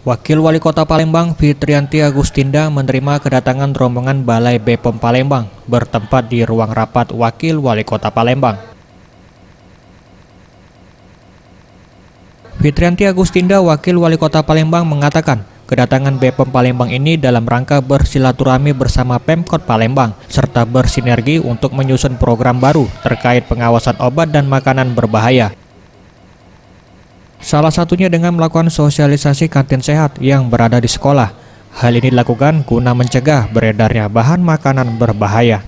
Wakil Wali Kota Palembang Fitrianti Agustinda menerima kedatangan rombongan Balai BPOM Palembang bertempat di ruang rapat Wakil Wali Kota Palembang. Fitrianti Agustinda, Wakil Wali Kota Palembang, mengatakan kedatangan BPOM Palembang ini dalam rangka bersilaturahmi bersama Pemkot Palembang serta bersinergi untuk menyusun program baru terkait pengawasan obat dan makanan berbahaya. Salah satunya dengan melakukan sosialisasi kantin sehat yang berada di sekolah. Hal ini dilakukan guna mencegah beredarnya bahan makanan berbahaya.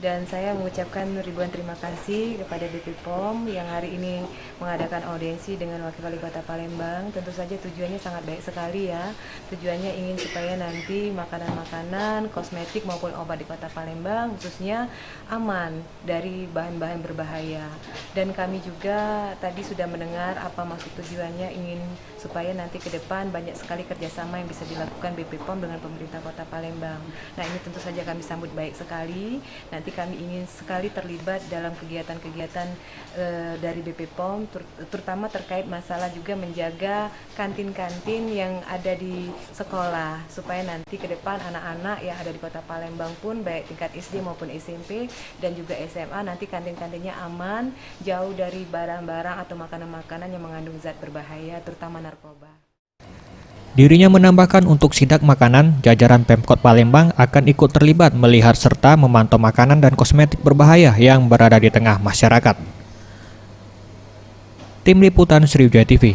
Dan saya mengucapkan ribuan terima kasih kepada BPOM yang hari ini mengadakan audiensi dengan Wakil Wali Kota Palembang. Tentu saja tujuannya sangat baik sekali ya. Tujuannya ingin supaya nanti makanan-makanan, kosmetik maupun obat di Kota Palembang khususnya aman dari bahan-bahan berbahaya. Dan kami juga tadi sudah mendengar apa maksud tujuannya, ingin supaya nanti ke depan banyak sekali kerjasama yang bisa dilakukan BPOM dengan pemerintah Kota Palembang. Nah, ini tentu saja kami sambut baik sekali. Nanti kami ingin sekali terlibat dalam kegiatan-kegiatan dari BPOM, terutama terkait masalah juga menjaga kantin-kantin yang ada di sekolah, supaya nanti ke depan anak-anak yang ada di Kota Palembang pun baik tingkat SD maupun SMP dan juga SMA nanti kantin-kantinnya aman, jauh dari barang-barang atau makanan-makanan yang mengandung zat berbahaya, terutama narkoba. Dirinya menambahkan untuk sidak makanan, jajaran Pemkot Palembang akan ikut terlibat melihat serta memantau makanan dan kosmetik berbahaya yang berada di tengah masyarakat. Tim Liputan Sriwijaya TV.